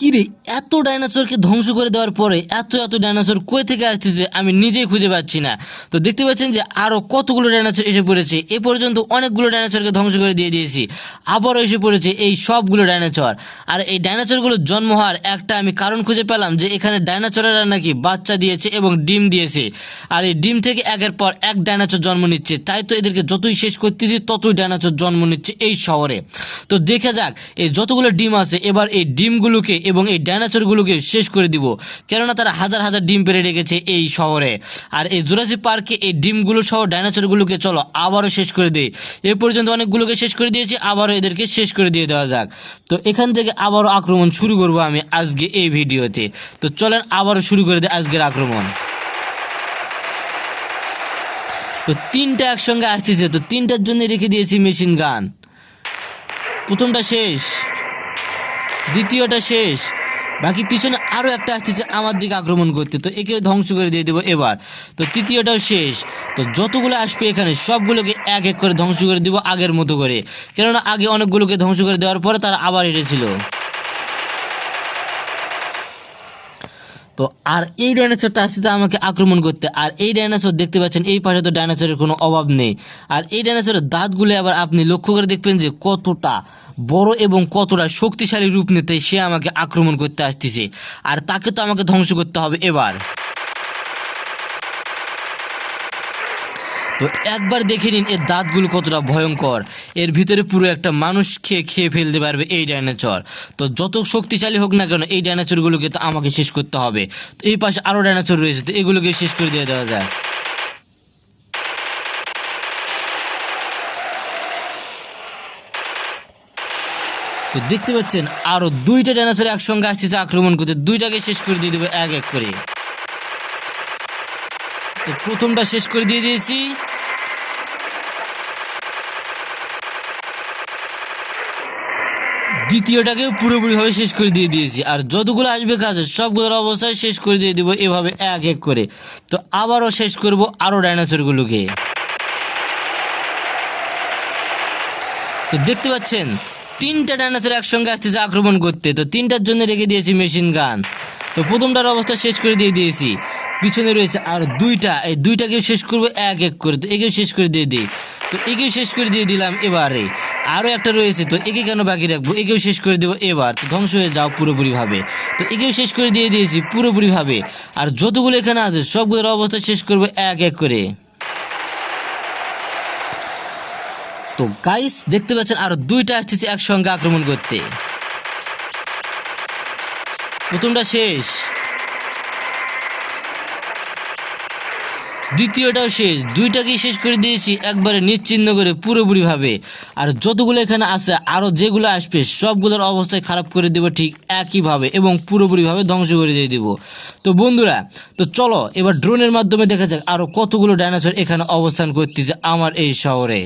কিরে এত ডাইনোসরকে ধ্বংস করে দেওয়ার পরে এত ডাইনোসর কই থেকে আসতেছে আমি নিজেই খুঁজে পাচ্ছি না। তো দেখতে পাচ্ছেন যে আরো কতগুলো ডাইনোসর এসে পড়েছে। এ পর্যন্ত অনেকগুলো ডাইনোসরকে ধ্বংস করে দিয়ে দিয়েছি, আবারও এসে পড়েছে এই সবগুলো ডাইনোসর। আর এই ডাইনোসরগুলোর জন্ম হওয়ার একটা আমি কারণ খুঁজে পেলাম যে এখানে ডাইনোসরেরা নাকি বাচ্চা দিয়েছে এবং ডিম দিয়েছে, আর এই ডিম থেকে একের পর এক ডাইনোসর জন্ম নিচ্ছে। তাই তো এদেরকে যতই শেষ করতেছি ততই ডাইনোসর জন্ম নিচ্ছে এই শহরে। তো দেখা যাক এই যতগুলো ডিম আছে এবার এই ডিমগুলোকে এবং এই ডাইনোসরগুলোকে শেষ করে দিব, কেননা তারা হাজার হাজার ডিম পেড়ে রেখেছে এই শহরে। আর এই জুরাসিক পার্কে এই ডিমগুলো সহ ডাইনোসরগুলোকে চলো আবারও শেষ করে দেই। এ পর্যন্ত অনেকগুলোকে শেষ করে দিয়েছি, আবারও এদেরকে শেষ করে দিয়ে দেওয়া যাক। তো এখান থেকে আবারও আক্রমণ শুরু করব আমি আজকে এই ভিডিওতে। তো চলেন আবারও শুরু করে দিই আজকের আক্রমণ। তো তিনটা একসঙ্গে আসতেছে, তো তিনটার জন্য রেখে দিয়েছি মেশিন গান। প্রথমটা শেষ, দ্বিতীয়টা শেষ, বাকি পিছনে আরও একটা আসতেছে আমার দিকে আক্রমণ করতে, তো একে ধ্বংস করে দিয়ে দেবো এবার। তো তৃতীয়টাও শেষ। তো যতগুলো আসবে এখানে সবগুলোকে এক এক করে ধ্বংস করে দিব আগের মতো করে, কেননা আগে অনেকগুলোকে ধ্বংস করে দেওয়ার পরে তারা আবার এসেছিল। তো আর এই ডাইনোসরটা আসছে আমাকে আক্রমণ করতে, আর এই ডাইনোসর দেখতে পাচ্ছেন এই পাশে তো ডাইনোসরের কোনো অভাব নেই। আর এই ডাইনোসরের দাঁতগুলো আবার আপনি লক্ষ্য করে দেখবেন যে কতটা বড় এবং কতটা শক্তিশালী রূপ নিতে সে আমাকে আক্রমণ করতে আসতেছে, আর তাকে তো আমাকে ধ্বংস করতে হবে এবার। তো একবার দেখে নিন এর দাঁতগুলো কতটা ভয়ঙ্কর, এর ভিতরে পুরো একটা মানুষ খেয়ে ফেলতে পারবে এই ডাইনোসর। তো যত শক্তিশালী হোক না কেন এই ডাইনোসরগুলোকে তো আমাকে শেষ করতে হবে। তো এই পাশে আরও ডাইনোসর রয়েছে, তো এগুলোকে শেষ করে দিয়ে দেওয়া যায়। তো দেখতে পাচ্ছেন আরো দুইটা ডাইনোসর একসঙ্গে আসছে আক্রমণ করতে, দুইটাকে শেষ করে দিয়ে দেবো এক এক করে। তো প্রথমটা শেষ করে দিয়ে দিয়েছি, দ্বিতীয়টাকেও পুরোপুরিভাবে শেষ করে দিয়ে দিয়েছি, আর যতগুলো আসবে কাছে সবগুলোর অবস্থায় শেষ করে দিয়ে দেবো এভাবে এক এক করে। তো আবারও শেষ করব আরও ডাইনোসরগুলোকে। তো দেখতে পাচ্ছেন তিনটা ডাইনোসর একসঙ্গে আসতেছে আক্রমণ করতে, তো তিনটার জন্য রেখে দিয়েছি মেশিন গান। তো প্রথমটার অবস্থা শেষ করে দিয়ে দিয়েছি, পিছনে রয়েছে আর দুইটা, এই দুইটাকেও শেষ করবো এক এক করে। তো একেও শেষ করে দিয়ে দিই, তো একেও শেষ করে দিয়ে দিলাম এবারে। আরও একটা রয়েছে, তো একে কেন বাকি রাখবো, একেও শেষ করে দেবো এবার। তো ধ্বংস হয়ে যাও পুরোপুরিভাবে। তো একেও শেষ করে দিয়ে দিয়েছি পুরোপুরিভাবে, আর যতগুলো এখানে আছে সবগুলোর অবস্থা শেষ করবো এক এক করে। তো গাইস দেখতে পাচ্ছেন আরো দুইটা আসতেছে একসঙ্গে আক্রমণ করতে। প্রথমটা শেষ, দ্বিতীয়টাও শেষ, দুইটাকেই শেষ করে দিয়েছি একবারে নিশ্চিহ্ন করে পুরোপুরিভাবে। আর যতগুলো এখানে আছে আরও যেগুলো আসবে সবগুলোর অবস্থায় খারাপ করে দেবো ঠিক একইভাবে এবং পুরোপুরিভাবে ধ্বংস করে দিয়ে দেবো। তো বন্ধুরা, তো চলো এবার ড্রোনের মাধ্যমে দেখা যাক আরও কতগুলো ডাইনোসর এখানে অবস্থান করতেছে আমার এই শহরে।